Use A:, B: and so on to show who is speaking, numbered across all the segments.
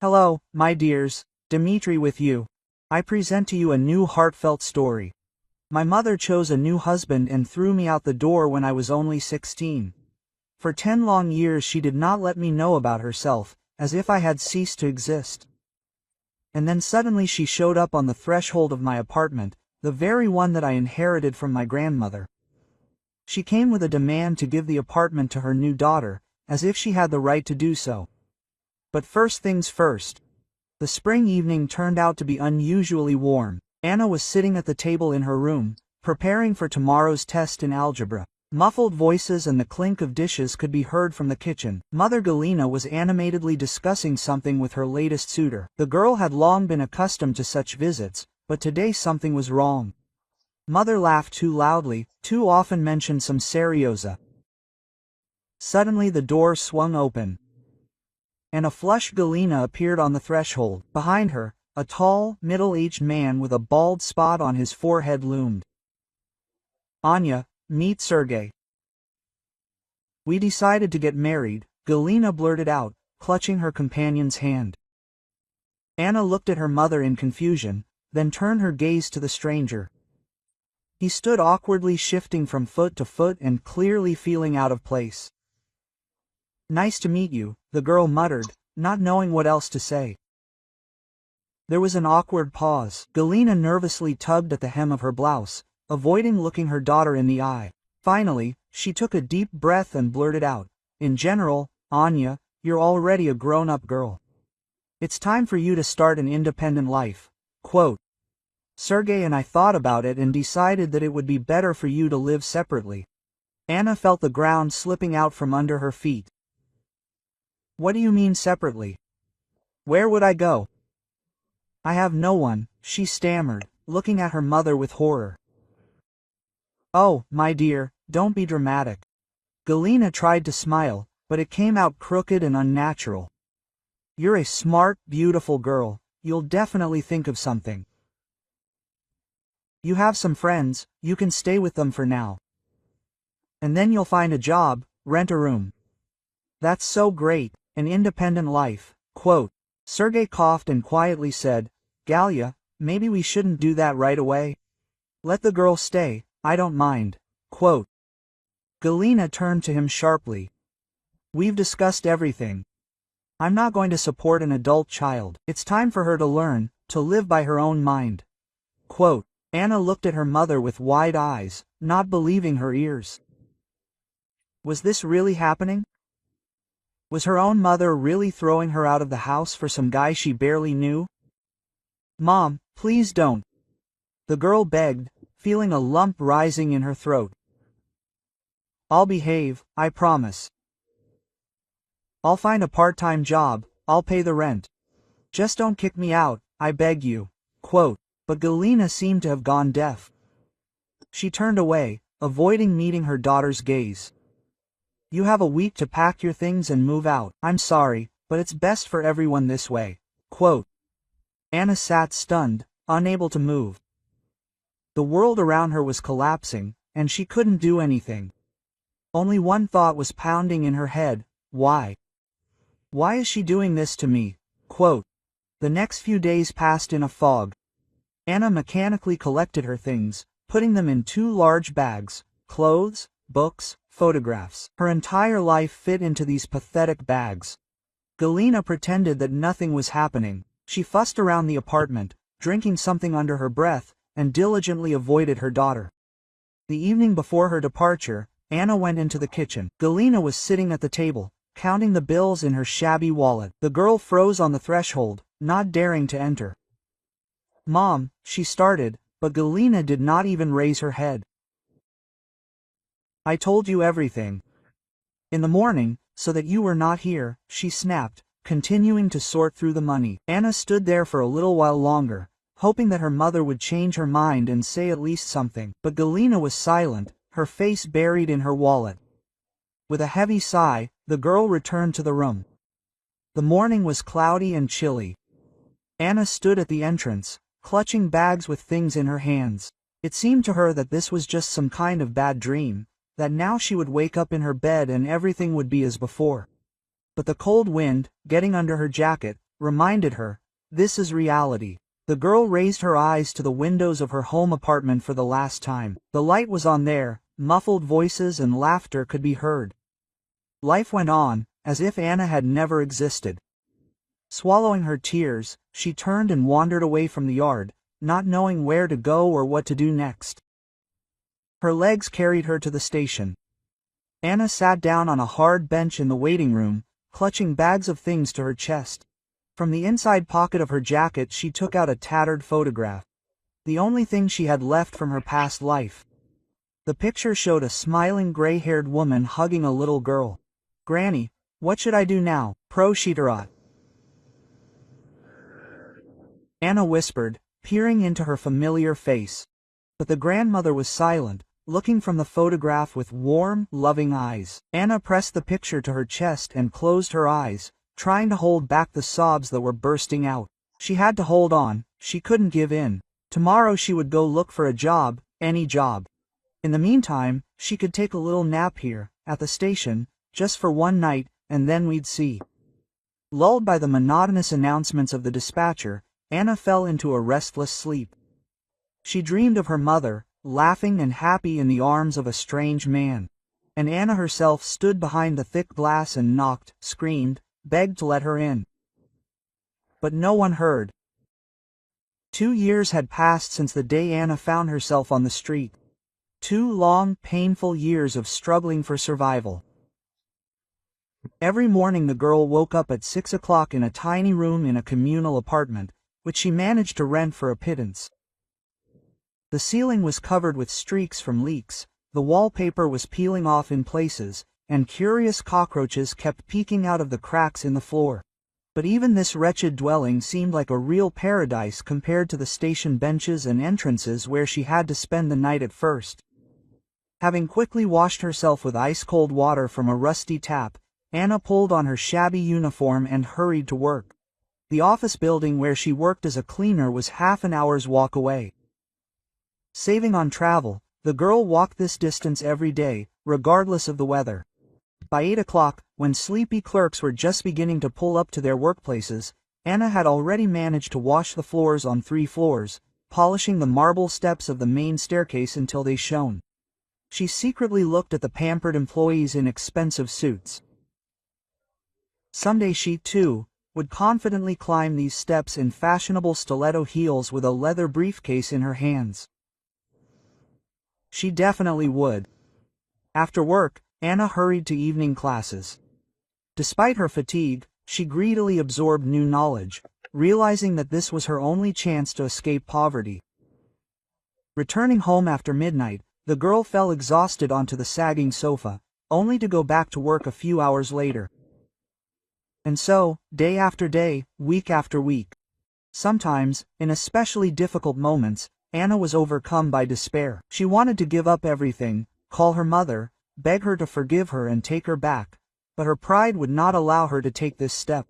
A: Hello, my dears, Dimitri with you. I present to you a new heartfelt story. My mother chose a new husband and threw me out the door when I was only 16. For 10 long years she did not let me know about herself, as if I had ceased to exist. And then suddenly she showed up on the threshold of my apartment, the very one that I inherited from my grandmother. She came with a demand to give the apartment to her new daughter, as if she had the right to do so. But first things first. The spring evening turned out to be unusually warm. Anna was sitting at the table in her room, preparing for tomorrow's test in algebra. Muffled voices and the clink of dishes could be heard from the kitchen. Mother Galina was animatedly discussing something with her latest suitor. The girl had long been accustomed to such visits, but today something was wrong. Mother laughed too loudly, too often mentioned some seriosa. Suddenly the door swung open, and a flushed Galina appeared on the threshold. Behind her, a tall, middle-aged man with a bald spot on his forehead loomed. Anya, meet Sergey. We decided to get married, Galina blurted out, clutching her companion's hand. Anna looked at her mother in confusion, then turned her gaze to the stranger. He stood awkwardly shifting from foot to foot and clearly feeling out of place. Nice to meet you, the girl muttered, not knowing what else to say. There was an awkward pause. Galina nervously tugged at the hem of her blouse, avoiding looking her daughter in the eye. Finally, she took a deep breath and blurted out, "In general, Anya, you're already a grown-up girl. It's time for you to start an independent life." Quote, Sergey and I thought about it and decided that it would be better for you to live separately. Anna felt the ground slipping out from under her feet. What do you mean separately? Where would I go? I have no one, she stammered, looking at her mother with horror. Oh, my dear, don't be dramatic. Galina tried to smile, but it came out crooked and unnatural. You're a smart, beautiful girl, you'll definitely think of something. You have some friends, you can stay with them for now. And then you'll find a job, rent a room. That's so great, an independent life. Quote, Sergey coughed and quietly said, Galia, maybe we shouldn't do that right away. Let the girl stay, I don't mind. Quote. Galina turned to him sharply. We've discussed everything. I'm not going to support an adult child. It's time for her to learn, to live by her own mind. Quote. Anna looked at her mother with wide eyes, not believing her ears. Was this really happening? Was her own mother really throwing her out of the house for some guy she barely knew? Mom, please don't. The girl begged, feeling a lump rising in her throat. I'll behave, I promise. I'll find a part-time job, I'll pay the rent. Just don't kick me out, I beg you. Quote, but Galina seemed to have gone deaf. She turned away, avoiding meeting her daughter's gaze. You have a week to pack your things and move out. I'm sorry, but it's best for everyone this way. Quote. Anna sat stunned, unable to move. The world around her was collapsing, and she couldn't do anything. Only one thought was pounding in her head, why? Why is she doing this to me? Quote. The next few days passed in a fog. Anna mechanically collected her things, putting them in 2 large bags, clothes, books, photographs. Her entire life fit into these pathetic bags. Galina pretended that nothing was happening. She fussed around the apartment, drinking something under her breath, and diligently avoided her daughter. The evening before her departure, Anna went into the kitchen. Galina was sitting at the table, counting the bills in her shabby wallet. The girl froze on the threshold, not daring to enter. Mom, she started, but Galina did not even raise her head. I told you everything. In the morning, so that you were not here, she snapped, continuing to sort through the money. Anna stood there for a little while longer, hoping that her mother would change her mind and say at least something. But Galina was silent, her face buried in her wallet. With a heavy sigh, the girl returned to the room. The morning was cloudy and chilly. Anna stood at the entrance, clutching bags with things in her hands. It seemed to her that this was just some kind of bad dream, that now she would wake up in her bed and everything would be as before. But the cold wind, getting under her jacket, reminded her, "This is reality." The girl raised her eyes to the windows of her home apartment for the last time. The light was on there, muffled voices and laughter could be heard. Life went on, as if Anna had never existed. Swallowing her tears, she turned and wandered away from the yard, not knowing where to go or what to do next. Her legs carried her to the station. Anna sat down on a hard bench in the waiting room, clutching bags of things to her chest. From the inside pocket of her jacket she took out a tattered photograph. The only thing she had left from her past life. The picture showed a smiling gray-haired woman hugging a little girl. "Granny, what should I do now?" "Pro-sheeterat," Anna whispered, peering into her familiar face. But the grandmother was silent, looking from the photograph with warm, loving eyes. Anna pressed the picture to her chest and closed her eyes, trying to hold back the sobs that were bursting out. She had to hold on, she couldn't give in. Tomorrow she would go look for a job, any job. In the meantime, she could take a little nap here, at the station, just for one night, and then we'd see. Lulled by the monotonous announcements of the dispatcher, Anna fell into a restless sleep. She dreamed of her mother, laughing and happy in the arms of a strange man. And Anna herself stood behind the thick glass and knocked, screamed, begged to let her in. But no one heard. 2 years had passed since the day Anna found herself on the street. 2 long, painful years of struggling for survival. Every morning the girl woke up at 6 o'clock in a tiny room in a communal apartment, which she managed to rent for a pittance. The ceiling was covered with streaks from leaks, the wallpaper was peeling off in places, and curious cockroaches kept peeking out of the cracks in the floor. But even this wretched dwelling seemed like a real paradise compared to the station benches and entrances where she had to spend the night at first. Having quickly washed herself with ice-cold water from a rusty tap, Anna pulled on her shabby uniform and hurried to work. The office building where she worked as a cleaner was half an hour's walk away. Saving on travel, the girl walked this distance every day, regardless of the weather. By 8 o'clock, when sleepy clerks were just beginning to pull up to their workplaces, Anna had already managed to wash the floors on 3 floors, polishing the marble steps of the main staircase until they shone. She secretly looked at the pampered employees in expensive suits. Someday she, too, would confidently climb these steps in fashionable stiletto heels with a leather briefcase in her hands. She definitely would. After work, Anna hurried to evening classes. Despite her fatigue, she greedily absorbed new knowledge, realizing that this was her only chance to escape poverty. Returning home after midnight, the girl fell exhausted onto the sagging sofa, only to go back to work a few hours later. And so, day after day, week after week. Sometimes, in especially difficult moments, Anna was overcome by despair. She wanted to give up everything, call her mother, beg her to forgive her and take her back, but her pride would not allow her to take this step.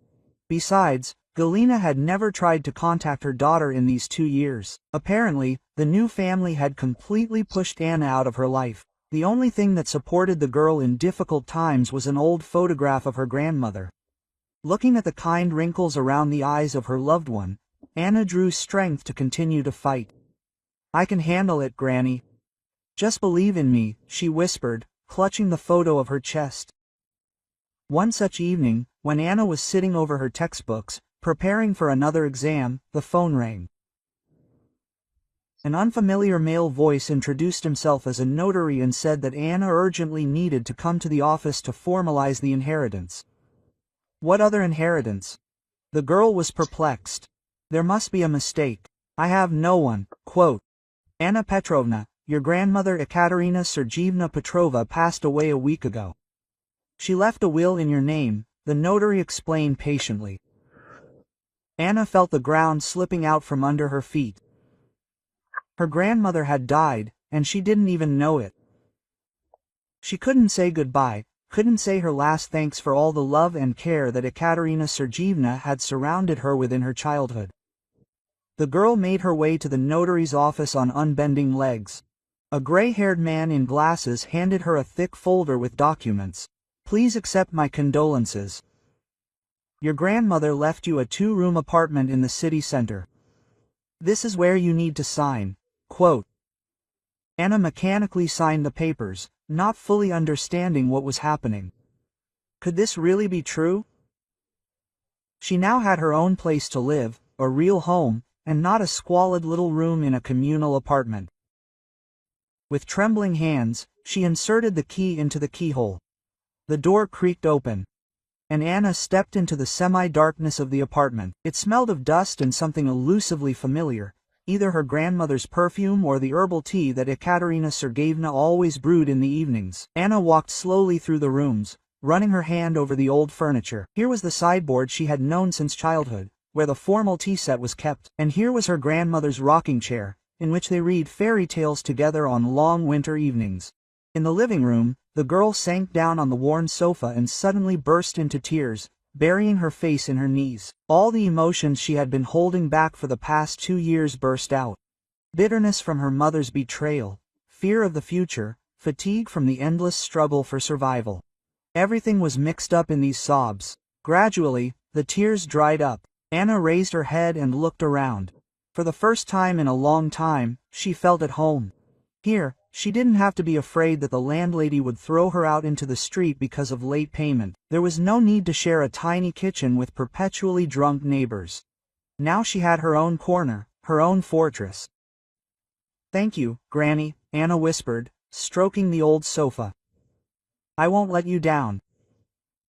A: Besides, Galina had never tried to contact her daughter in these 2 years. Apparently, the new family had completely pushed Anna out of her life. The only thing that supported the girl in difficult times was an old photograph of her grandmother. Looking at the kind wrinkles around the eyes of her loved one, Anna drew strength to continue to fight. "I can handle it, Granny. Just believe in me," she whispered, clutching the photo of her chest. One such evening, when Anna was sitting over her textbooks, preparing for another exam, the phone rang. An unfamiliar male voice introduced himself as a notary and said that Anna urgently needed to come to the office to formalize the inheritance. What other inheritance? The girl was perplexed. There must be a mistake. "I have no one." Quote, "Anna Petrovna, your grandmother Ekaterina Sergeyevna Petrova passed away a week ago. She left a will in your name," the notary explained patiently. Anna felt the ground slipping out from under her feet. Her grandmother had died, and she didn't even know it. She couldn't say goodbye, couldn't say her last thanks for all the love and care that Ekaterina Sergeyevna had surrounded her with in her childhood. The girl made her way to the notary's office on unbending legs. A gray-haired man in glasses handed her a thick folder with documents. "Please accept my condolences." Your grandmother left you a 2-room apartment in the city center. This is where you need to sign. Quote. Anna mechanically signed the papers, not fully understanding what was happening. Could this really be true? She now had her own place to live, a real home, and not a squalid little room in a communal apartment. With trembling hands, she inserted the key into the keyhole. The door creaked open, and Anna stepped into the semi-darkness of the apartment. It smelled of dust and something elusively familiar, either her grandmother's perfume or the herbal tea that Ekaterina Sergeyevna always brewed in the evenings. Anna walked slowly through the rooms, running her hand over the old furniture. Here was the sideboard she had known since childhood, where the formal tea set was kept, and here was her grandmother's rocking chair, in which they read fairy tales together on long winter evenings. In the living room, the girl sank down on the worn sofa and suddenly burst into tears, burying her face in her knees. All the emotions she had been holding back for the past 2 years burst out. Bitterness from her mother's betrayal, fear of the future, fatigue from the endless struggle for survival. Everything was mixed up in these sobs. Gradually, the tears dried up. Anna raised her head and looked around. For the first time in a long time, she felt at home. Here, she didn't have to be afraid that the landlady would throw her out into the street because of late payment. There was no need to share a tiny kitchen with perpetually drunk neighbors. Now she had her own corner, her own fortress. "Thank you, Granny," Anna whispered, stroking the old sofa. "I won't let you down."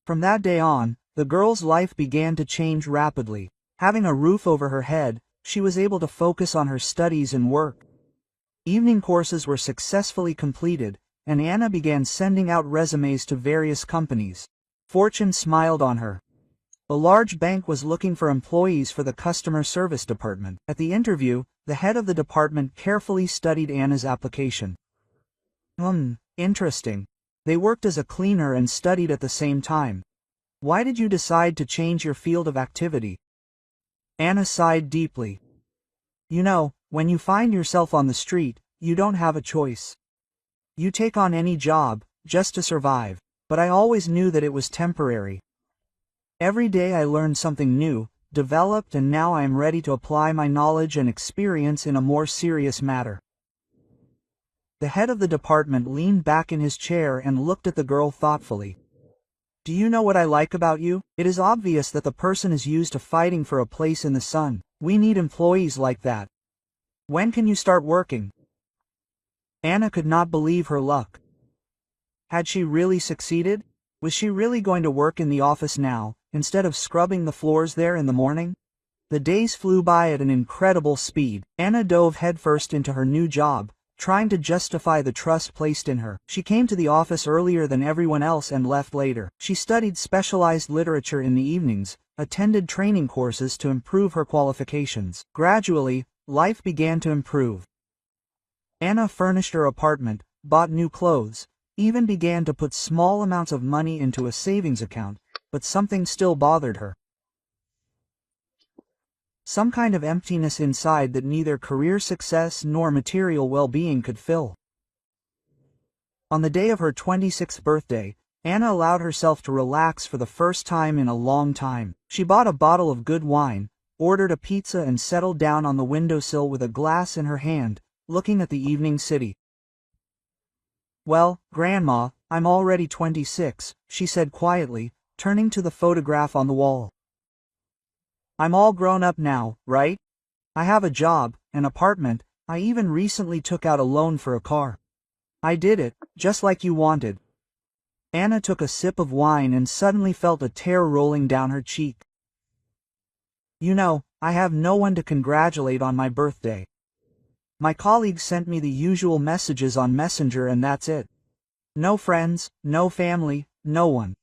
A: From that day on, the girl's life began to change rapidly. Having a roof over her head, she was able to focus on her studies and work. Evening courses were successfully completed, and Anna began sending out resumes to various companies. Fortune smiled on her. A large bank was looking for employees for the customer service department. At the interview, the head of the department carefully studied Anna's application. Interesting. They worked as a cleaner and studied at the same time. Why did you decide to change your field of activity? Anna sighed deeply. You know, when you find yourself on the street, you don't have a choice. You take on any job, just to survive, but I always knew that it was temporary. Every day I learned something new, developed, and now I am ready to apply my knowledge and experience in a more serious matter. The head of the department leaned back in his chair and looked at the girl thoughtfully. Do you know what I like about you? It is obvious that the person is used to fighting for a place in the sun. We need employees like that. When can you start working? Anna could not believe her luck. Had she really succeeded? Was she really going to work in the office now, instead of scrubbing the floors there in the morning? The days flew by at an incredible speed. Anna dove headfirst into her new job, trying to justify the trust placed in her. She came to the office earlier than everyone else and left later. She studied specialized literature in the evenings, attended training courses to improve her qualifications. Gradually, life began to improve. Anna furnished her apartment, bought new clothes, even began to put small amounts of money into a savings account, but something still bothered her. Some kind of emptiness inside that neither career success nor material well-being could fill. On the day of her 26th birthday, Anna allowed herself to relax for the first time in a long time. She bought a bottle of good wine, ordered a pizza, and settled down on the windowsill with a glass in her hand, looking at the evening city. "Well, Grandma, I'm already 26, she said quietly, turning to the photograph on the wall. "I'm all grown up now, right? I have a job, an apartment, I even recently took out a loan for a car. I did it, just like you wanted." Anna took a sip of wine and suddenly felt a tear rolling down her cheek. "You know, I have no one to congratulate on my birthday. My colleagues sent me the usual messages on Messenger and that's it. No friends, no family, no one.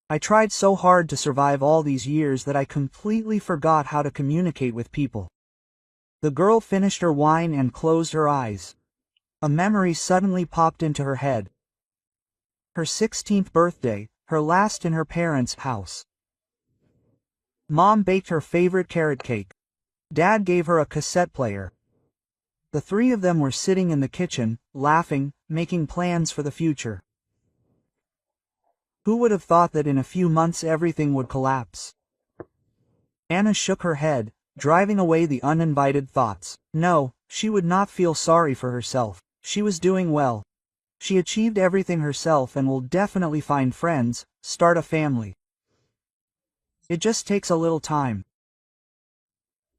A: I tried so hard to survive all these years that I completely forgot how to communicate with people." The girl finished her wine and closed her eyes. A memory suddenly popped into her head. Her 16th birthday, her last in her parents' house. Mom baked her favorite carrot cake. Dad gave her a cassette player. The three of them were sitting in the kitchen, laughing, making plans for the future. Who would have thought that in a few months everything would collapse? Anna shook her head, driving away the uninvited thoughts. No, she would not feel sorry for herself. She was doing well. She achieved everything herself and will definitely find friends, start a family. It just takes a little time.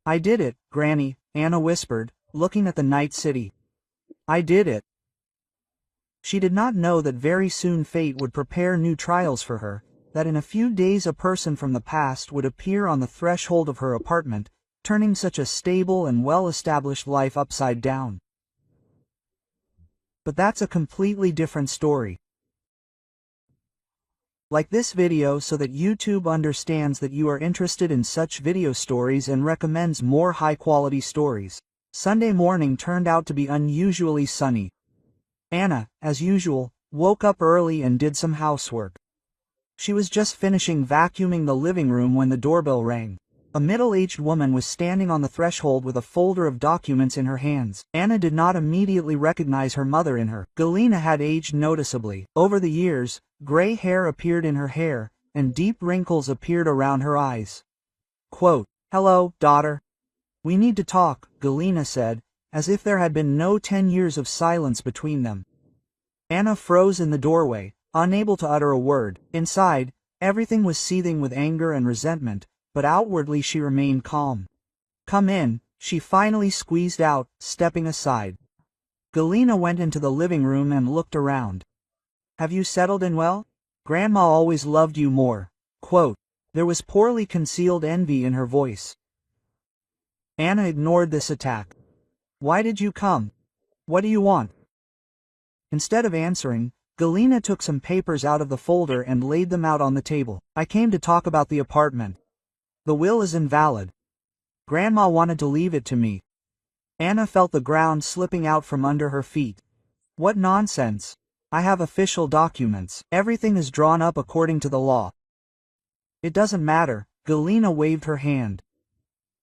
A: I did it, Granny, Anna whispered, looking at the night city. I did it. She did not know that very soon fate would prepare new trials for her, that in a few days a person from the past would appear on the threshold of her apartment, turning such a stable and well-established life upside down. But that's a completely different story. Like this video so that YouTube understands that you are interested in such video stories and recommends more high-quality stories. Sunday morning turned out to be unusually sunny. Anna, as usual, woke up early and did some housework. She was just finishing vacuuming the living room when the doorbell rang. A middle-aged woman was standing on the threshold with a folder of documents in her hands. Anna did not immediately recognize her mother in her. Galina had aged noticeably. Over the years, gray hair appeared in her hair, and deep wrinkles appeared around her eyes. Quote, "Hello, daughter. We need to talk," Galina said, as if there had been no 10 years of silence between them. Anna froze in the doorway, unable to utter a word. Inside, everything was seething with anger and resentment, but outwardly she remained calm. "Come in," she finally squeezed out, stepping aside. Galina went into the living room and looked around. "Have you settled in well? Grandma always loved you more." Quote. There was poorly concealed envy in her voice. Anna ignored this attack. "Why did you come? What do you want?" Instead of answering, Galina took some papers out of the folder and laid them out on the table. "I came to talk about the apartment. The will is invalid. Grandma wanted to leave it to me." Anna felt the ground slipping out from under her feet. "What nonsense. I have official documents. Everything is drawn up according to the law." "It doesn't matter," Galina waved her hand.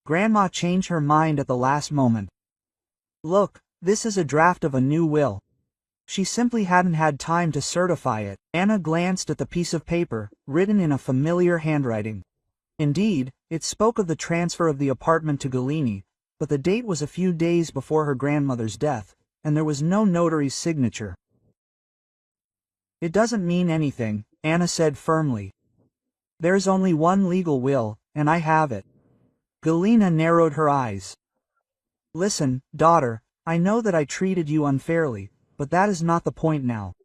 A: "Grandma changed her mind at the last moment. Look, this is a draft of a new will. She simply hadn't had time to certify it." Anna glanced at the piece of paper, written in a familiar handwriting. Indeed, it spoke of the transfer of the apartment to Galini, but the date was a few days before her grandmother's death, and there was no notary's signature. "It doesn't mean anything," Anna said firmly. "There's only one legal will, and I have it." Galina narrowed her eyes. "Listen, daughter, I know that I treated you unfairly, but that is not the point now.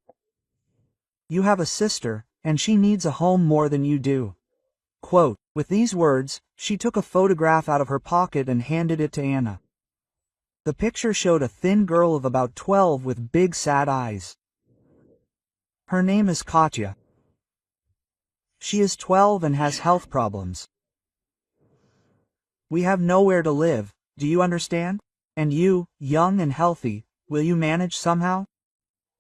A: You have a sister, and she needs a home more than you do." Quote. With these words, she took a photograph out of her pocket and handed it to Anna. The picture showed a thin girl of about 12 with big sad eyes. "Her name is Katya. She is 12 and has health problems. We have nowhere to live, do you understand? And you, young and healthy, will you manage somehow?"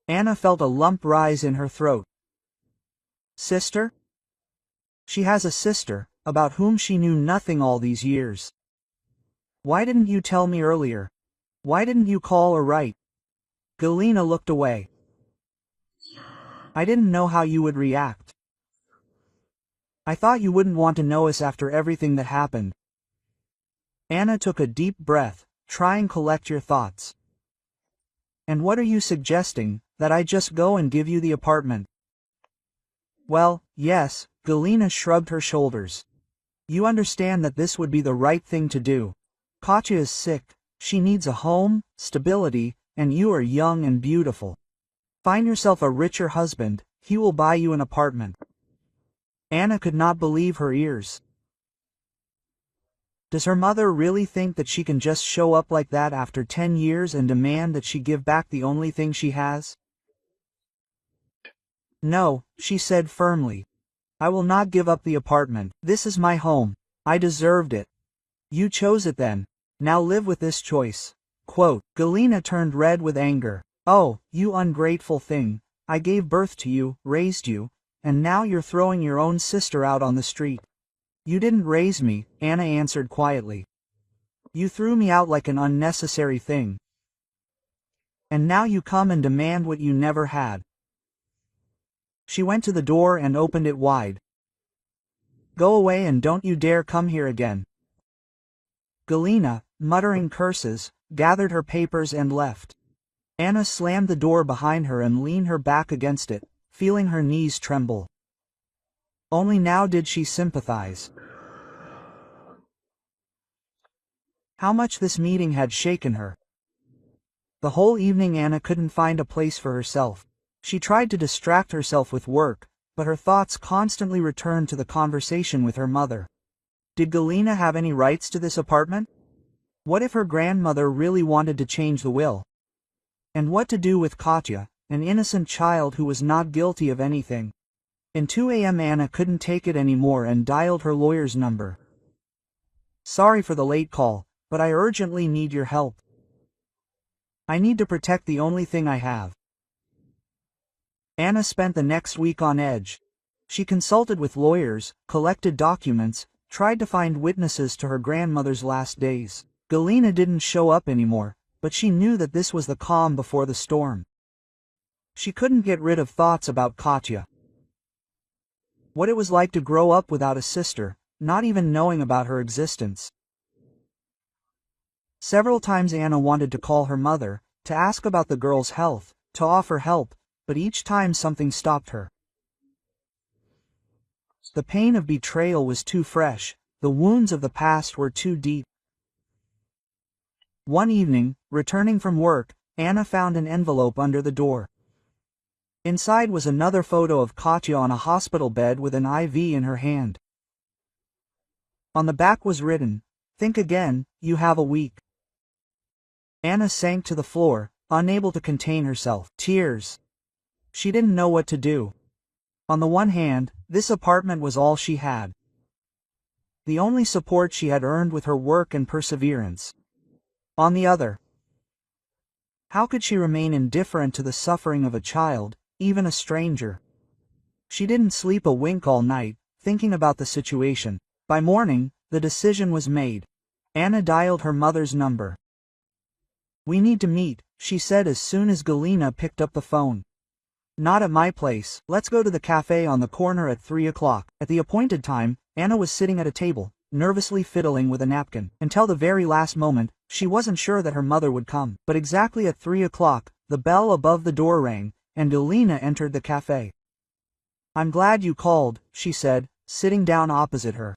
A: Anna felt a lump rise in her throat. "Sister?" She has a sister, about whom she knew nothing all these years. "Why didn't you tell me earlier? Why didn't you call or write?" Galina looked away. "I didn't know how you would react. I thought you wouldn't want to know us after everything that happened." Anna took a deep breath, trying to collect your thoughts. "And what are you suggesting, that I just go and give you the apartment?" "Well, yes," Galina shrugged her shoulders. "You understand that this would be the right thing to do. Katya is sick, she needs a home, stability, and you are young and beautiful. Find yourself a richer husband, he will buy you an apartment." Anna could not believe her ears. Does her mother really think that she can just show up like that after 10 years and demand that she give back the only thing she has? "No," she said firmly. "I will not give up the apartment. This is my home. I deserved it. You chose it then. Now live with this choice." Quote. Galina turned red with anger. "Oh, you ungrateful thing. I gave birth to you, raised you, and now you're throwing your own sister out on the street." "You didn't raise me," Anna answered quietly. "You threw me out like an unnecessary thing. And now you come and demand what you never had." She went to the door and opened it wide. "Go away and don't you dare come here again." Galina, muttering curses, gathered her papers and left. Anna slammed the door behind her and leaned her back against it, feeling her knees tremble. Only now did she sympathize. How much this meeting had shaken her. The whole evening Anna couldn't find a place for herself. She tried to distract herself with work, but her thoughts constantly returned to the conversation with her mother. Did Galina have any rights to this apartment? What if her grandmother really wanted to change the will? And what to do with Katya, an innocent child who was not guilty of anything? In 2 a.m. Anna couldn't take it anymore and dialed her lawyer's number. Sorry for the late call, but I urgently need your help. I need to protect the only thing I have. Anna spent the next week on edge. She consulted with lawyers, collected documents, tried to find witnesses to her grandmother's last days. Galina didn't show up anymore, but she knew that this was the calm before the storm. She couldn't get rid of thoughts about Katya. What it was like to grow up without a sister, not even knowing about her existence. Several times Anna wanted to call her mother, to ask about the girl's health, to offer help, but each time something stopped her. The pain of betrayal was too fresh, the wounds of the past were too deep. One evening, returning from work, Anna found an envelope under the door. Inside was another photo of Katya on a hospital bed with an IV in her hand. On the back was written, "Think again, you have a week." Anna sank to the floor, unable to contain herself. Tears. She didn't know what to do. On the one hand, this apartment was all she had. The only support she had earned with her work and perseverance. On the other, how could she remain indifferent to the suffering of a child, even a stranger? She didn't sleep a wink all night, thinking about the situation. By morning, the decision was made. Anna dialed her mother's number. "We need to meet," she said as soon as Galina picked up the phone. "Not at my place. Let's go to the cafe on the corner at 3 o'clock. At the appointed time, Anna was sitting at a table, nervously fiddling with a napkin. Until the very last moment, she wasn't sure that her mother would come. But exactly at 3 o'clock, the bell above the door rang, and Galina entered the cafe. "I'm glad you called," she said, sitting down opposite her.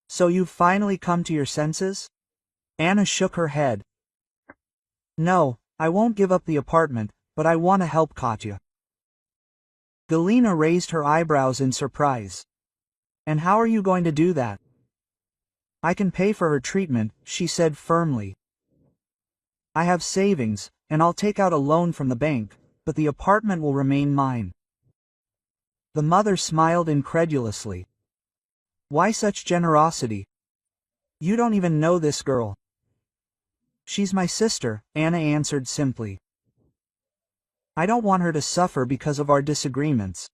A: "So you've finally come to your senses?" Anna shook her head. "No, I won't give up the apartment, but I want to help Katya." Galina raised her eyebrows in surprise. "And how are you going to do that?" "I can pay for her treatment," she said firmly. "I have savings, and I'll take out a loan from the bank, but the apartment will remain mine." The mother smiled incredulously. "Why such generosity? You don't even know this girl." "She's my sister," Anna answered simply. "I don't want her to suffer because of our disagreements."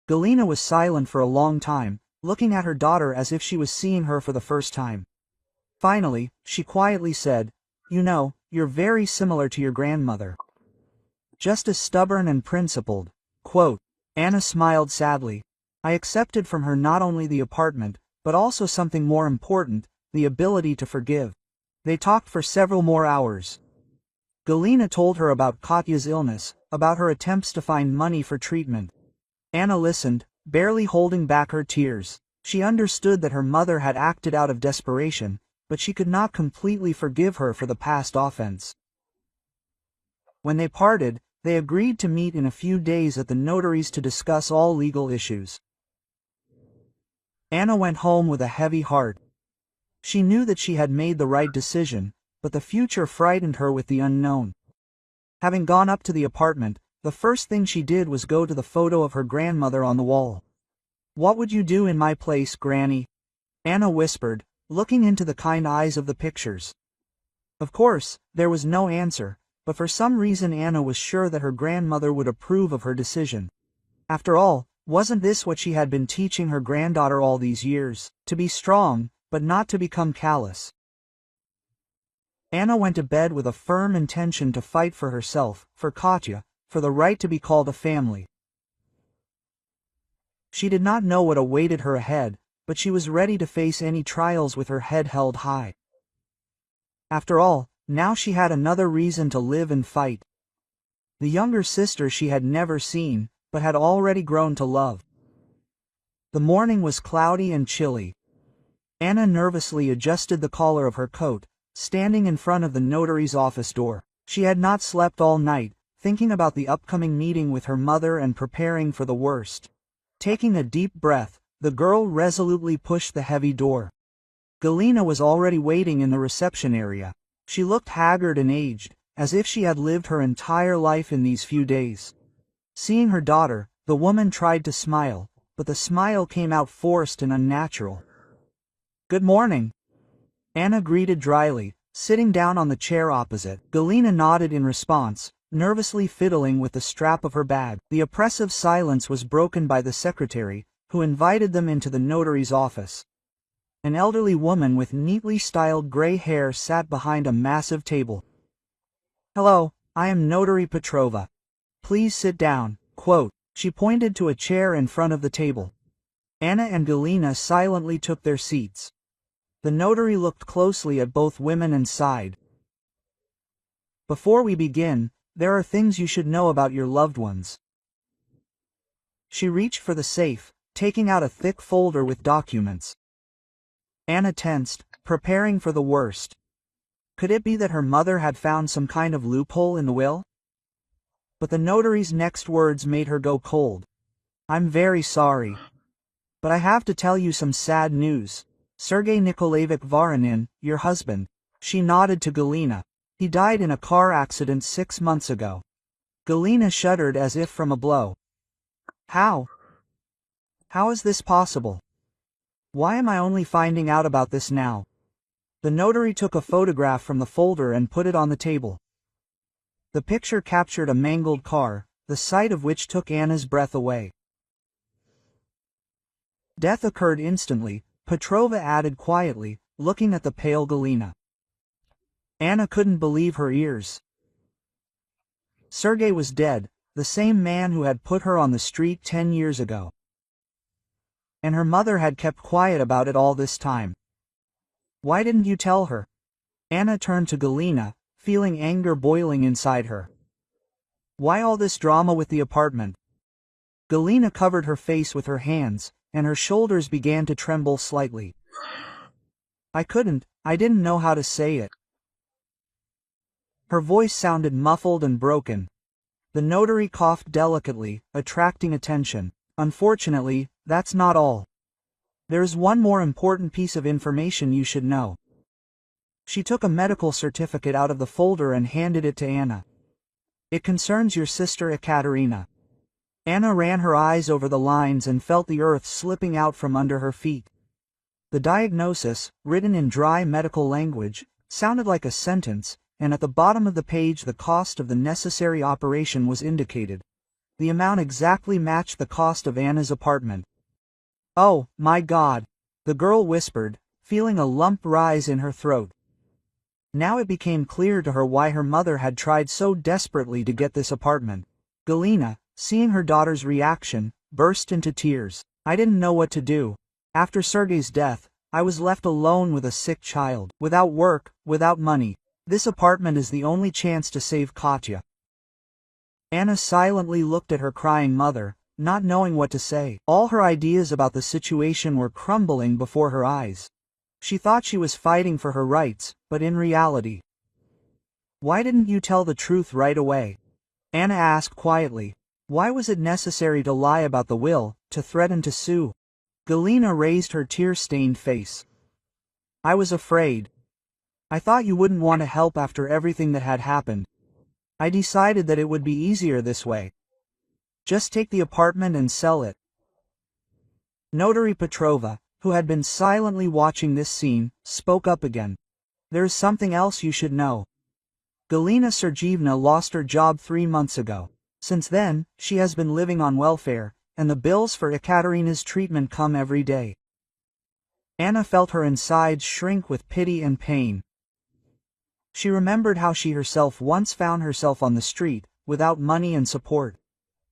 A: Galina was silent for a long time, looking at her daughter as if she was seeing her for the first time. Finally, she quietly said, "You know, you're very similar to your grandmother. Just as stubborn and principled." Quote. Anna smiled sadly. "I accepted from her not only the apartment, but also something more important, the ability to forgive." They talked for several more hours. Galina told her about Katya's illness, about her attempts to find money for treatment. Anna listened, barely holding back her tears. She understood that her mother had acted out of desperation, but she could not completely forgive her for the past offense. When they parted, they agreed to meet in a few days at the notary's to discuss all legal issues. Anna went home with a heavy heart. She knew that she had made the right decision, but the future frightened her with the unknown. Having gone up to the apartment, the first thing she did was go to the photo of her grandmother on the wall. "What would you do in my place, Granny?" Anna whispered, looking into the kind eyes of the pictures. Of course, there was no answer, but for some reason Anna was sure that her grandmother would approve of her decision. After all, wasn't this what she had been teaching her granddaughter all these years? To be strong, but not to become callous. Anna went to bed with a firm intention to fight for herself, for Katya, for the right to be called a family. She did not know what awaited her ahead, but she was ready to face any trials with her head held high. After all, now she had another reason to live and fight. The younger sister she had never seen, but had already grown to love. The morning was cloudy and chilly. Anna nervously adjusted the collar of her coat, standing in front of the notary's office door. She had not slept all night, thinking about the upcoming meeting with her mother and preparing for the worst. Taking a deep breath, the girl resolutely pushed the heavy door. Galina was already waiting in the reception area. She looked haggard and aged, as if she had lived her entire life in these few days. Seeing her daughter, the woman tried to smile, but the smile came out forced and unnatural. "Good morning," Anna greeted dryly, sitting down on the chair opposite. Galina nodded in response, nervously fiddling with the strap of her bag. The oppressive silence was broken by the secretary, who invited them into the notary's office. An elderly woman with neatly styled gray hair sat behind a massive table. "Hello, I am Notary Petrova. Please sit down." Quote. She pointed to a chair in front of the table. Anna and Galina silently took their seats. The notary looked closely at both women and sighed. "Before we begin, there are things you should know about your loved ones." She reached for the safe, taking out a thick folder with documents. Anna tensed, preparing for the worst. Could it be that her mother had found some kind of loophole in the will? But the notary's next words made her go cold. "I'm very sorry, but I have to tell you some sad news. Sergei Nikolaevich Voronin, your husband." She nodded to Galina. "He died in a car accident 6 months ago." Galina shuddered as if from a blow. How? How is this possible? Why am I only finding out about this now?" The notary took a photograph from the folder and put it on the table. The picture captured a mangled car, the sight of which took Anna's breath away. "Death occurred instantly," Petrova added quietly, looking at the pale Galina. Anna couldn't believe her ears. Sergei was dead, the same man who had put her on the street 10 years ago. And her mother had kept quiet about it all this time. Why didn't you tell her? Anna turned to Galina, feeling anger boiling inside her. Why all this drama with the apartment? Galina covered her face with her hands, and her shoulders began to tremble slightly. I didn't know how to say it. Her voice sounded muffled and broken. The notary coughed delicately, attracting attention. Unfortunately, that's not all. There's one more important piece of information you should know. She took a medical certificate out of the folder and handed it to Anna. It concerns your sister Ekaterina. Anna ran her eyes over the lines and felt the earth slipping out from under her feet. The diagnosis, written in dry medical language, sounded like a sentence, and at the bottom of the page the cost of the necessary operation was indicated. The amount exactly matched the cost of Anna's apartment. "Oh, my God," the girl whispered, feeling a lump rise in her throat. Now it became clear to her why her mother had tried so desperately to get this apartment. Galina, seeing her daughter's reaction, burst into tears. "I didn't know what to do. After Sergei's death, I was left alone with a sick child, without work, without money. This apartment is the only chance to save Katya." Anna silently looked at her crying mother, not knowing what to say. All her ideas about the situation were crumbling before her eyes. She thought she was fighting for her rights, but in reality. "Why didn't you tell the truth right away?" Anna asked quietly. Why was it necessary to lie about the will, to threaten to sue? Galina raised her tear-stained face. "I was afraid. I thought you wouldn't want to help after everything that had happened. I decided that it would be easier this way. Just take the apartment and sell it." Notary Petrova, who had been silently watching this scene, spoke up again. "There's something else you should know. Galina Sergeevna lost her job 3 months ago. Since then, she has been living on welfare, and the bills for Ekaterina's treatment come every day." Anna felt her insides shrink with pity and pain. She remembered how she herself once found herself on the street, without money and support.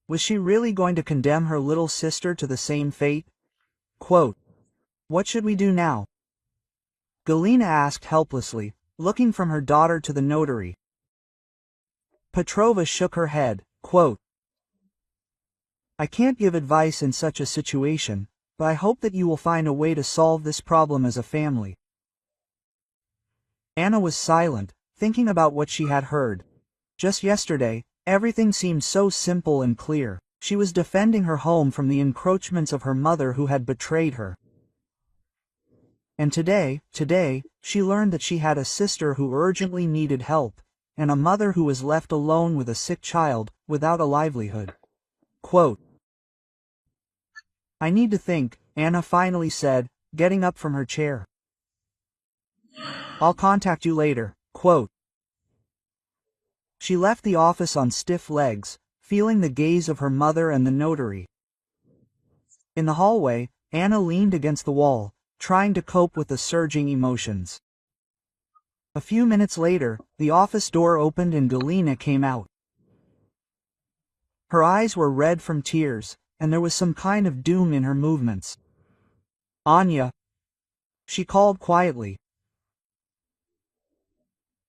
A: Was she really going to condemn her little sister to the same fate? Quote, "What should we do now?" Galina asked helplessly, looking from her daughter to the notary. Petrova shook her head, quote, "I can't give advice in such a situation, but I hope that you will find a way to solve this problem as a family." Anna was silent, thinking about what she had heard. Just yesterday, everything seemed so simple and clear. She was defending her home from the encroachments of her mother who had betrayed her. And today, she learned that she had a sister who urgently needed help, and a mother who was left alone with a sick child, without a livelihood. Quote, "I need to think," Anna finally said, getting up from her chair. "I'll contact you later." Quote. She left the office on stiff legs, feeling the gaze of her mother and the notary. In the hallway, Anna leaned against the wall, trying to cope with the surging emotions. A few minutes later, the office door opened and Galina came out. Her eyes were red from tears, and there was some kind of doom in her movements. "Anya," she called quietly.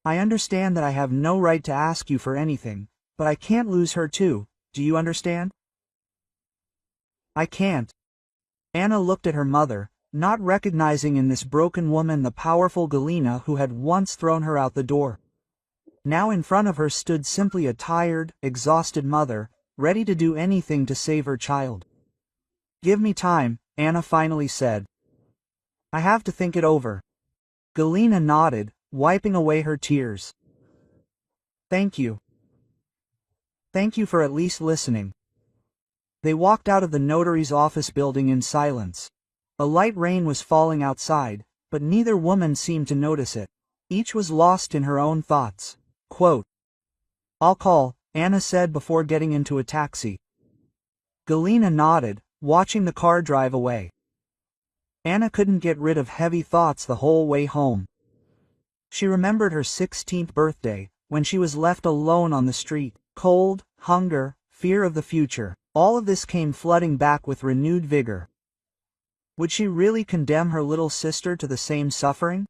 A: "I understand that I have no right to ask you for anything, but I can't lose her too, do you understand?" "I can't." Anna looked at her mother, not recognizing in this broken woman the powerful Galina who had once thrown her out the door. Now in front of her stood simply a tired, exhausted mother, ready to do anything to save her child. "Give me time," Anna finally said. "I have to think it over." Galina nodded, wiping away her tears. "Thank you. Thank you for at least listening." They walked out of the notary's office building in silence. A light rain was falling outside, but neither woman seemed to notice it. Each was lost in her own thoughts. Quote, "I'll call," Anna said before getting into a taxi. Galina nodded, watching the car drive away. Anna couldn't get rid of heavy thoughts the whole way home. She remembered her 16th birthday, when she was left alone on the street. Cold, hunger, fear of the future. All of this came flooding back with renewed vigor. Would she really condemn her little sister to the same suffering?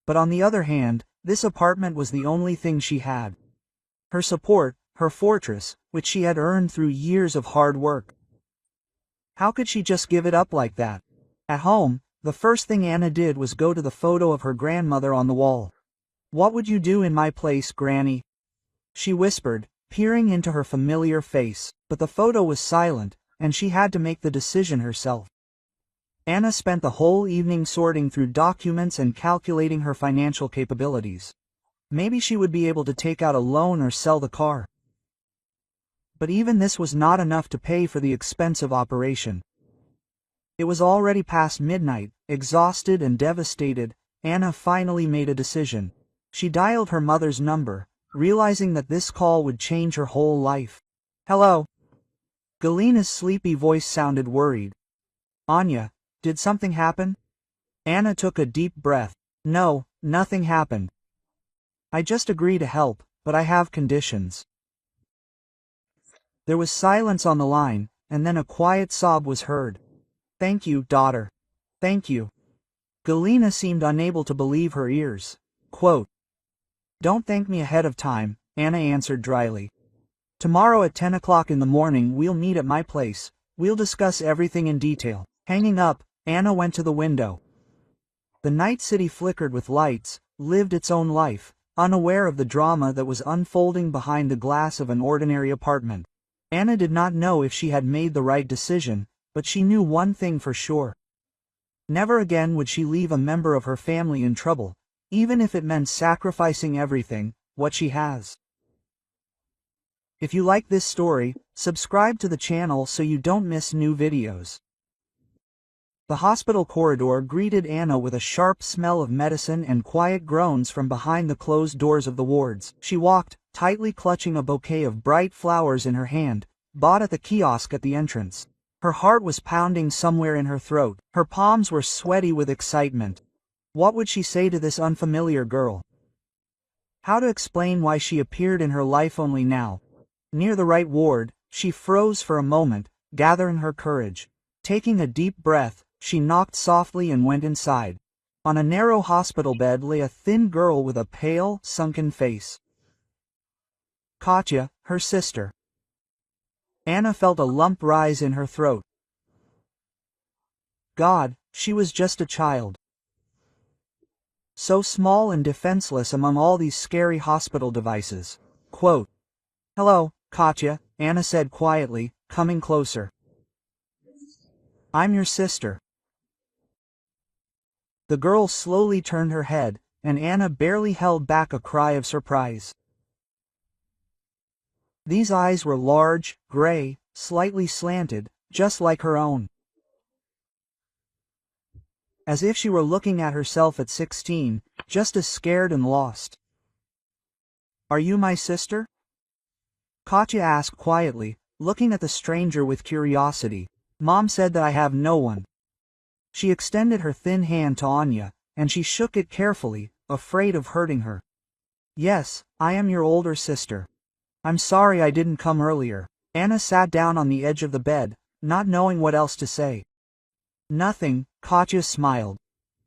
A: But on the other hand, this apartment was the only thing she had. Her support, her fortress, which she had earned through years of hard work. How could she just give it up like that? At home, the first thing Anna did was go to the photo of her grandmother on the wall. "What would you do in my place, Granny?" she whispered, peering into her familiar face, but the photo was silent, and she had to make the decision herself. Anna spent the whole evening sorting through documents and calculating her financial capabilities. Maybe she would be able to take out a loan or sell the car. But even this was not enough to pay for the expensive operation. It was already past midnight. Exhausted and devastated, Anna finally made a decision. She dialed her mother's number, realizing that this call would change her whole life. "Hello." Galina's sleepy voice sounded worried. "Anya, did something happen?" Anna took a deep breath. "No, nothing happened. I just agree to help, but I have conditions." There was silence on the line, and then a quiet sob was heard. "Thank you, daughter. Thank you." Galina seemed unable to believe her ears. Quote, "Don't thank me ahead of time," Anna answered dryly. "Tomorrow at 10 o'clock in the morning we'll meet at my place. We'll discuss everything in detail." Hanging up, Anna went to the window. The night city flickered with lights, lived its own life, unaware of the drama that was unfolding behind the glass of an ordinary apartment. Anna did not know if she had made the right decision, but she knew one thing for sure. Never again would she leave a member of her family in trouble, even if it meant sacrificing everything, what she has. If you like this story, subscribe to the channel so you don't miss new videos. The hospital corridor greeted Anna with a sharp smell of medicine and quiet groans from behind the closed doors of the wards. She walked, tightly clutching a bouquet of bright flowers in her hand, bought at the kiosk at the entrance. Her heart was pounding somewhere in her throat. Her palms were sweaty with excitement. What would she say to this unfamiliar girl? How to explain why she appeared in her life only now? Near the right ward, she froze for a moment, gathering her courage. Taking a deep breath, she knocked softly and went inside. On a narrow hospital bed lay a thin girl with a pale, sunken face. Katya, her sister. Anna felt a lump rise in her throat. God, she was just a child. So small and defenseless among all these scary hospital devices. Quote, "Hello, Katya," Anna said quietly, coming closer. "I'm your sister." The girl slowly turned her head, and Anna barely held back a cry of surprise. These eyes were large, gray, slightly slanted, just like her own. As if she were looking at herself at 16, just as scared and lost. "Are you my sister?" Katya asked quietly, looking at the stranger with curiosity. "Mom said that I have no one." She extended her thin hand to Anya, and she shook it carefully, afraid of hurting her. "Yes, I am your older sister. I'm sorry I didn't come earlier." Anna sat down on the edge of the bed, not knowing what else to say. "Nothing," Katya smiled.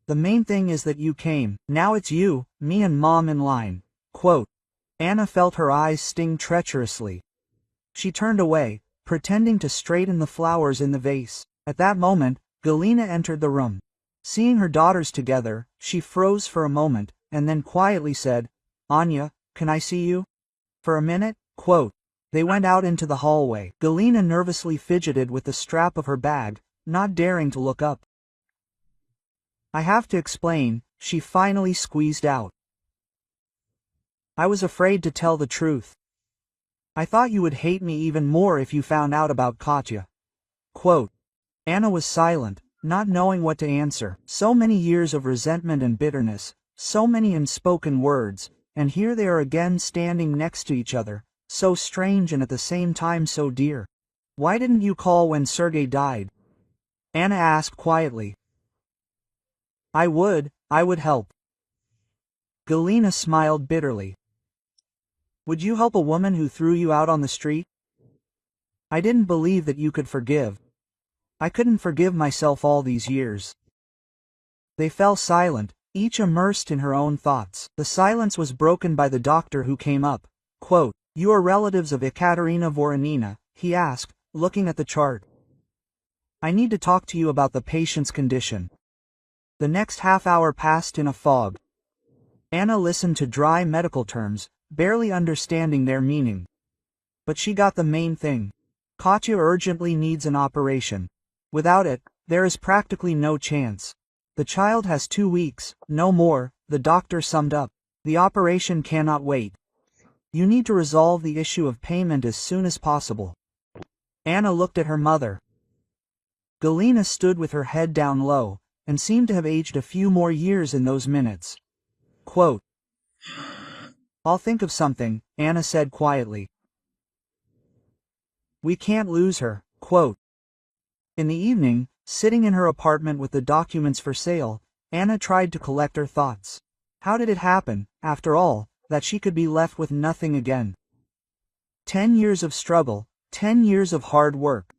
A: "The main thing is that you came. Now it's you, me and Mom in line." Quote. Anna felt her eyes sting treacherously. She turned away, pretending to straighten the flowers in the vase. At that moment, Galina entered the room. Seeing her daughters together, she froze for a moment, and then quietly said, "Anya, can I see you?" "For a minute?" Quote. They went out into the hallway. Galina nervously fidgeted with the strap of her bag, not daring to look up. "I have to explain," she finally squeezed out. "I was afraid to tell the truth. I thought you would hate me even more if you found out about Katya." Quote. Anna was silent, not knowing what to answer. So many years of resentment and bitterness, so many unspoken words, and here they are again standing next to each other, so strange and at the same time so dear. "Why didn't you call when Sergei died?" Anna asked quietly. I would help." Galina smiled bitterly. "Would you help a woman who threw you out on the street?" "I didn't believe that you could forgive. I couldn't forgive myself all these years." They fell silent, each immersed in her own thoughts. The silence was broken by the doctor who came up. Quote, "You are relatives of Ekaterina Voronina?" he asked, looking at the chart. "I need to talk to you about the patient's condition." The next half hour passed in a fog. Anna listened to dry medical terms, barely understanding their meaning. But she got the main thing. Katya urgently needs an operation. Without it, there is practically no chance. The child has 2 weeks, no more, the doctor summed up. The operation cannot wait. You need to resolve the issue of payment as soon as possible. Anna looked at her mother. Galina stood with her head down low, and seemed to have aged a few more years in those minutes. Quote, "I'll think of something," Anna said quietly. "We can't lose her." Quote. In the evening, sitting in her apartment with the documents for sale, Anna tried to collect her thoughts. How did it happen, after all, that she could be left with nothing again? 10 years of struggle, 10 years of hard work.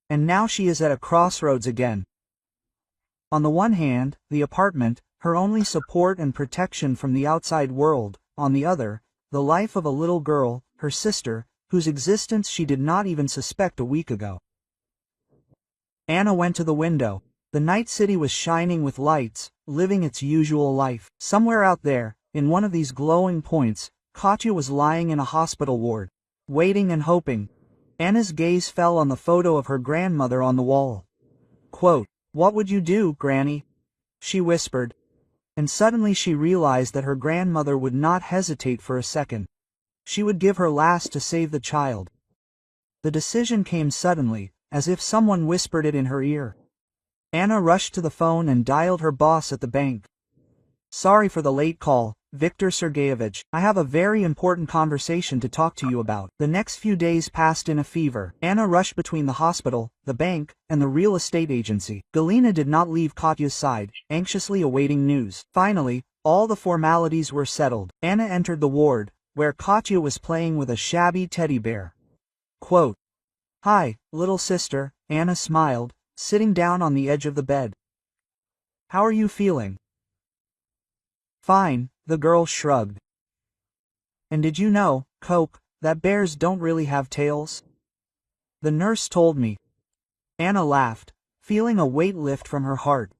A: And now she is at a crossroads again. On the one hand, the apartment, her only support and protection from the outside world. On the other, the life of a little girl, her sister, whose existence she did not even suspect a week ago. Anna went to the window. The night city was shining with lights, living its usual life. Somewhere out there, in one of these glowing points, Katya was lying in a hospital ward, waiting and hoping. Anna's gaze fell on the photo of her grandmother on the wall. Quote, "What would you do, Granny?" she whispered. And suddenly she realized that her grandmother would not hesitate for a second. She would give her last to save the child. The decision came suddenly, as if someone whispered it in her ear. Anna rushed to the phone and dialed her boss at the bank. "Sorry for the late call, Viktor Sergeyevich. I have a very important conversation to talk to you about." The next few days passed in a fever. Anna rushed between the hospital, the bank, and the real estate agency. Galina did not leave Katya's side, anxiously awaiting news. Finally, all the formalities were settled. Anna entered the ward, where Katya was playing with a shabby teddy bear. Quote, "Hi, little sister," Anna smiled, sitting down on the edge of the bed. "How are you feeling?" Fine, the girl shrugged. And did you know, Coke, that bears don't really have tails? The nurse told me. Anna laughed, feeling a weight lift from her heart.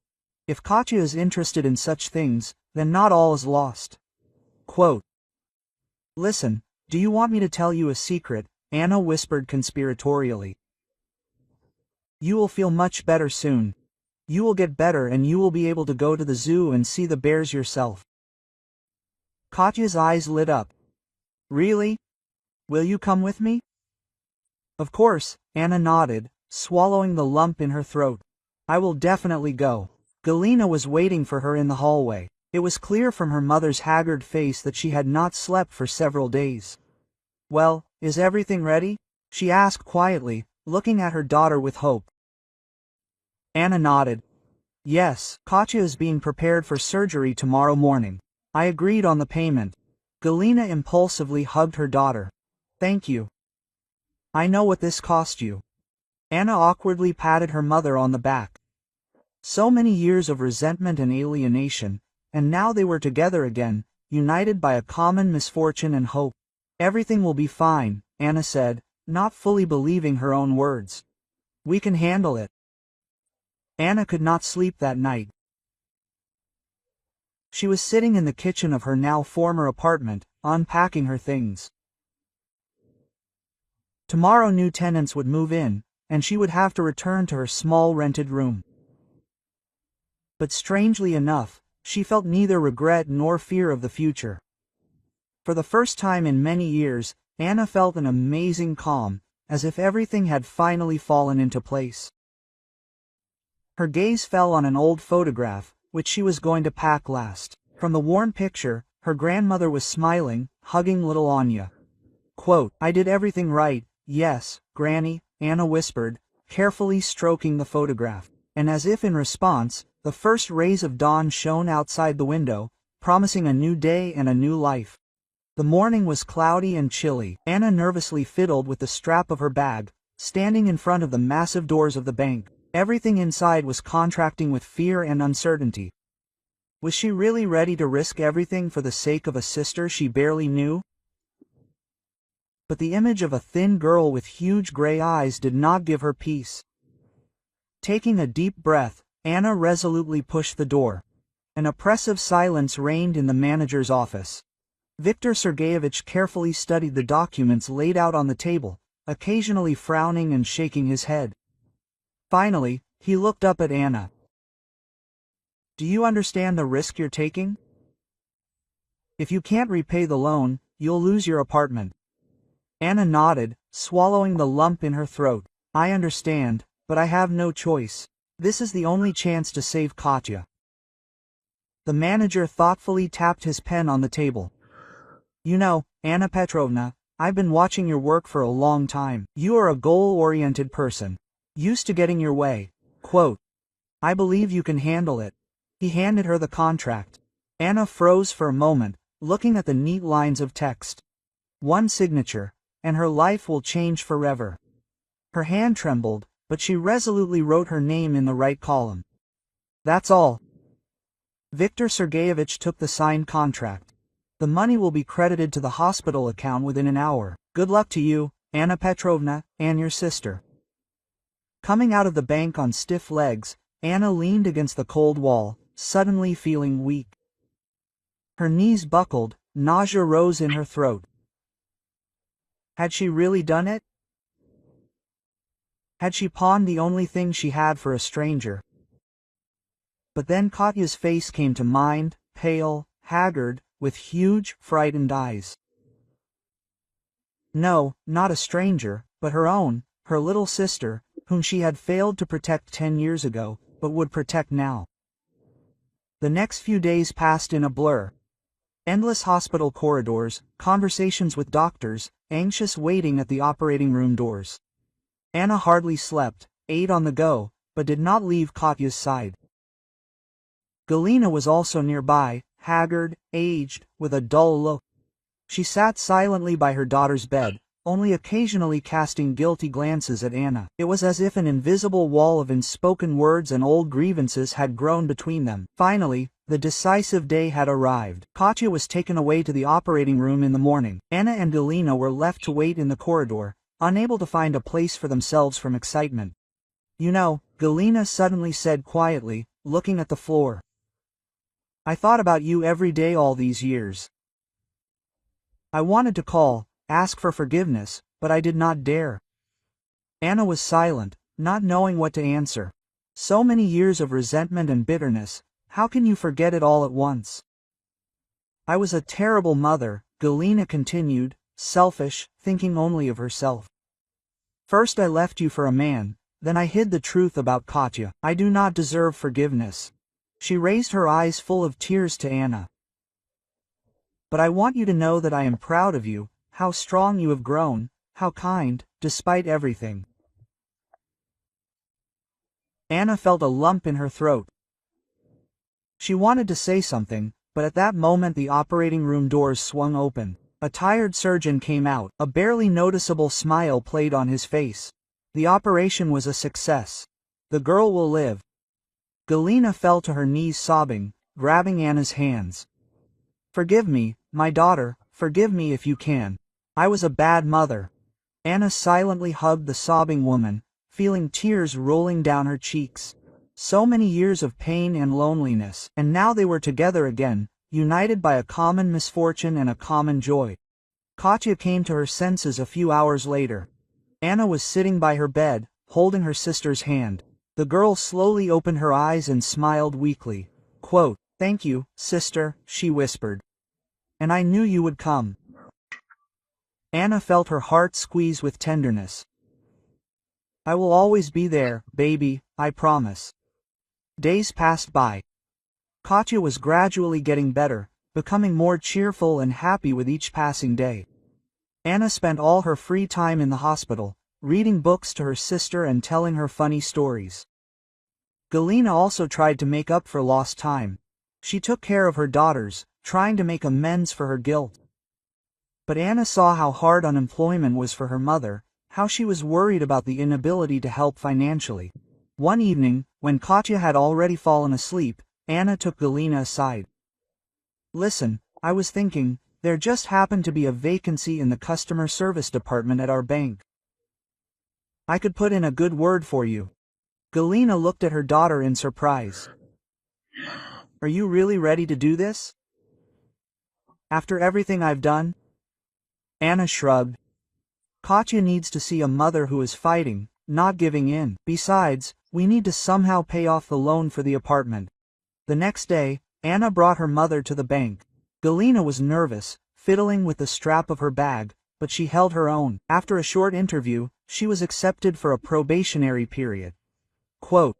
A: If Katya is interested in such things, then not all is lost. Quote. Listen, do you want me to tell you a secret? Anna whispered conspiratorially. You will feel much better soon. You will get better and you will be able to go to the zoo and see the bears yourself. Katya's eyes lit up. Really? Will you come with me? Of course, Anna nodded, swallowing the lump in her throat. I will definitely go. Galina was waiting for her in the hallway. It was clear from her mother's haggard face that she had not slept for several days. Well, is everything ready? She asked quietly, looking at her daughter with hope. Anna nodded. Yes, Katya is being prepared for surgery tomorrow morning. I agreed on the payment. Galina impulsively hugged her daughter. Thank you. I know what this cost you. Anna awkwardly patted her mother on the back. So many years of resentment and alienation, and now they were together again, united by a common misfortune and hope. Everything will be fine, Anna said, not fully believing her own words. We can handle it. Anna could not sleep that night. She was sitting in the kitchen of her now former apartment, unpacking her things. Tomorrow new tenants would move in, and she would have to return to her small rented room. But strangely enough, she felt neither regret nor fear of the future. For the first time in many years, Anna felt an amazing calm, as if everything had finally fallen into place. Her gaze fell on an old photograph, which she was going to pack last. From the worn picture, her grandmother was smiling, hugging little Anya. Quote, I did everything right, yes, Granny, Anna whispered, carefully stroking the photograph. And as if in response, the first rays of dawn shone outside the window, promising a new day and a new life. The morning was cloudy and chilly. Anna nervously fiddled with the strap of her bag, standing in front of the massive doors of the bank. Everything inside was contracting with fear and uncertainty. Was she really ready to risk everything for the sake of a sister she barely knew? But the image of a thin girl with huge gray eyes did not give her peace. Taking a deep breath, Anna resolutely pushed the door. An oppressive silence reigned in the manager's office. Viktor Sergeyevich carefully studied the documents laid out on the table, occasionally frowning and shaking his head. Finally, he looked up at Anna. Do you understand the risk you're taking? If you can't repay the loan, you'll lose your apartment. Anna nodded, swallowing the lump in her throat. I understand, but I have no choice. This is the only chance to save Katya. The manager thoughtfully tapped his pen on the table. You know, Anna Petrovna, I've been watching your work for a long time. You are a goal-oriented person, used to getting your way. Quote, I believe you can handle it. He handed her the contract. Anna froze for a moment, looking at the neat lines of text. One signature, and her life will change forever. Her hand trembled, but she resolutely wrote her name in the right column. That's all. Viktor Sergeyevich took the signed contract. The money will be credited to the hospital account within an hour. Good luck to you, Anna Petrovna, and your sister. Coming out of the bank on stiff legs, Anna leaned against the cold wall, suddenly feeling weak. Her knees buckled, nausea rose in her throat. Had she really done it? Had she pawned the only thing she had for a stranger? But then Katya's face came to mind, pale, haggard, with huge, frightened eyes. No, not a stranger, but her own, her little sister, whom she had failed to protect 10 years ago, but would protect now. The next few days passed in a blur. Endless hospital corridors, conversations with doctors, anxious waiting at the operating room doors. Anna hardly slept, ate on the go, but did not leave Katya's side. Galina was also nearby, haggard, aged, with a dull look. She sat silently by her daughter's bed, only occasionally casting guilty glances at Anna. It was as if an invisible wall of unspoken words and old grievances had grown between them. Finally, the decisive day had arrived. Katya was taken away to the operating room in the morning. Anna and Galina were left to wait in the corridor, unable to find a place for themselves from excitement. "You know," Galina suddenly said quietly, looking at the floor. "I thought about you every day all these years. I wanted to call, ask for forgiveness, but I did not dare." Anna was silent, not knowing what to answer. So many years of resentment and bitterness, how can you forget it all at once? "I was a terrible mother," Galina continued, selfish, thinking only of herself. "First I left you for a man, then I hid the truth about Katya. I do not deserve forgiveness." She raised her eyes full of tears to Anna. "But I want you to know that I am proud of you, how strong you have grown, how kind, despite everything." Anna felt a lump in her throat. She wanted to say something, but at that moment the operating room doors swung open. A tired surgeon came out. A barely noticeable smile played on his face. The operation was a success. "The girl will live." Galina fell to her knees sobbing, grabbing Anna's hands. "Forgive me, my daughter, forgive me if you can. I was a bad mother." Anna silently hugged the sobbing woman, feeling tears rolling down her cheeks. So many years of pain and loneliness, and now they were together again, united by a common misfortune and a common joy. Katya came to her senses a few hours later. Anna was sitting by her bed, holding her sister's hand. The girl slowly opened her eyes and smiled weakly. Quote, "Thank you, sister," she whispered. "And I knew you would come." Anna felt her heart squeeze with tenderness. "I will always be there, baby, I promise." Days passed by. Katya was gradually getting better, becoming more cheerful and happy with each passing day. Anna spent all her free time in the hospital, reading books to her sister and telling her funny stories. Galina also tried to make up for lost time. She took care of her daughters, trying to make amends for her guilt. But Anna saw how hard unemployment was for her mother, how she was worried about the inability to help financially. One evening, when Katya had already fallen asleep, Anna took Galina aside. "Listen, I was thinking, there just happened to be a vacancy in the customer service department at our bank. I could put in a good word for you." Galina looked at her daughter in surprise. "Are you really ready to do this? After everything I've done?" Anna shrugged. "Katya needs to see a mother who is fighting, not giving in. Besides, we need to somehow pay off the loan for the apartment." The next day, Anna brought her mother to the bank. Galina was nervous, fiddling with the strap of her bag, but she held her own. After a short interview, she was accepted for a probationary period. Quote,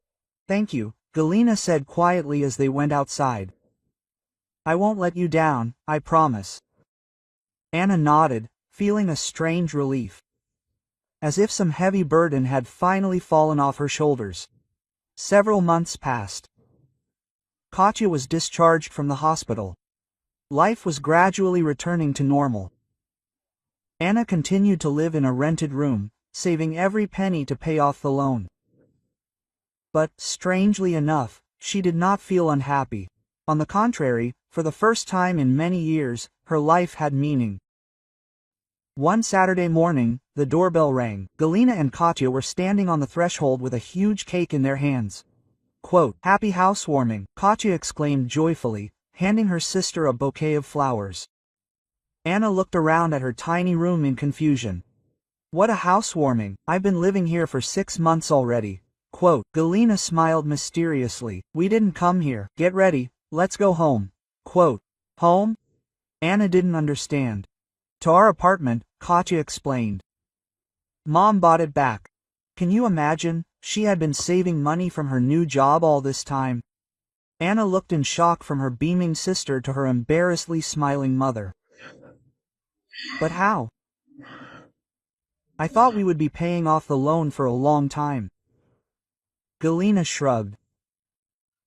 A: "Thank you," Galina said quietly as they went outside. "I won't let you down, I promise." Anna nodded, feeling a strange relief. As if some heavy burden had finally fallen off her shoulders. Several months passed. Katya was discharged from the hospital. Life was gradually returning to normal. Anna continued to live in a rented room, saving every penny to pay off the loan. But, strangely enough, she did not feel unhappy. On the contrary, for the first time in many years, her life had meaning. One Saturday morning, the doorbell rang. Galina and Katya were standing on the threshold with a huge cake in their hands. Quote, "Happy housewarming," Katya exclaimed joyfully, handing her sister a bouquet of flowers. Anna looked around at her tiny room in confusion. "What a housewarming, I've been living here for 6 months already." Quote, Galina smiled mysteriously. "We didn't come here. Get ready, let's go home." Quote, "Home?" Anna didn't understand. "To our apartment," Katya explained. "Mom bought it back." Can you imagine, she had been saving money from her new job all this time? Anna looked in shock from her beaming sister to her embarrassedly smiling mother. "But how? I thought we would be paying off the loan for a long time." Galina shrugged.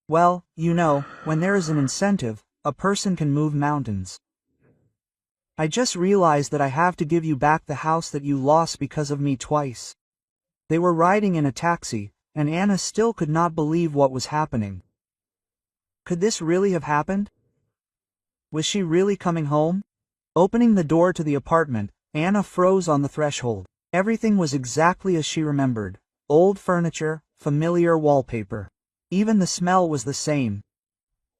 A: "Well, you know, when there is an incentive, a person can move mountains." I just realized that I have to give you back the house that you lost because of me twice. They were riding in a taxi, and Anna still could not believe what was happening. Could this really have happened? Was she really coming home? Opening the door to the apartment, Anna froze on the threshold. Everything was exactly as she remembered. Old furniture, familiar wallpaper. Even the smell was the same.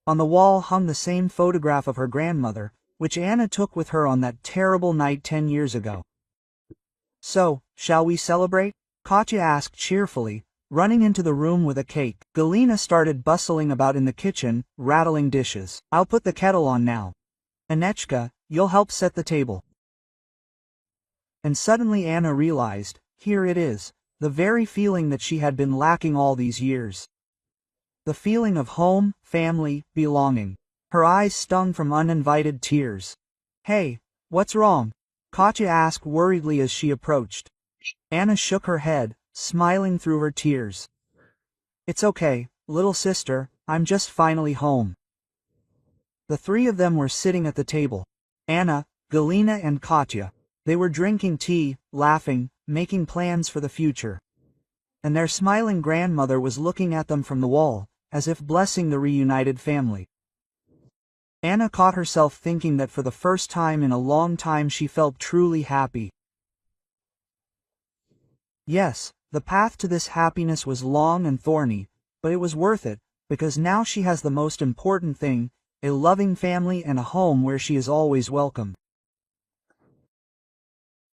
A: On the wall hung the same photograph of her grandmother, which Anna took with her on that terrible night 10 years ago. So, shall we celebrate? Katya asked cheerfully, running into the room with a cake. Galina started bustling about in the kitchen, rattling dishes. I'll put the kettle on now. Anechka, you'll help set the table. And suddenly Anna realized, here it is, the very feeling that she had been lacking all these years. The feeling of home, family, belonging. Her eyes stung from uninvited tears. Hey, what's wrong? Katya asked worriedly as she approached. Anna shook her head, smiling through her tears. It's okay, little sister, I'm just finally home. The three of them were sitting at the table. Anna, Galina and Katya. They were drinking tea, laughing, making plans for the future. And their smiling grandmother was looking at them from the wall, as if blessing the reunited family. Anna caught herself thinking that for the first time in a long time she felt truly happy. Yes, the path to this happiness was long and thorny, but it was worth it, because now she has the most important thing, a loving family and a home where she is always welcome.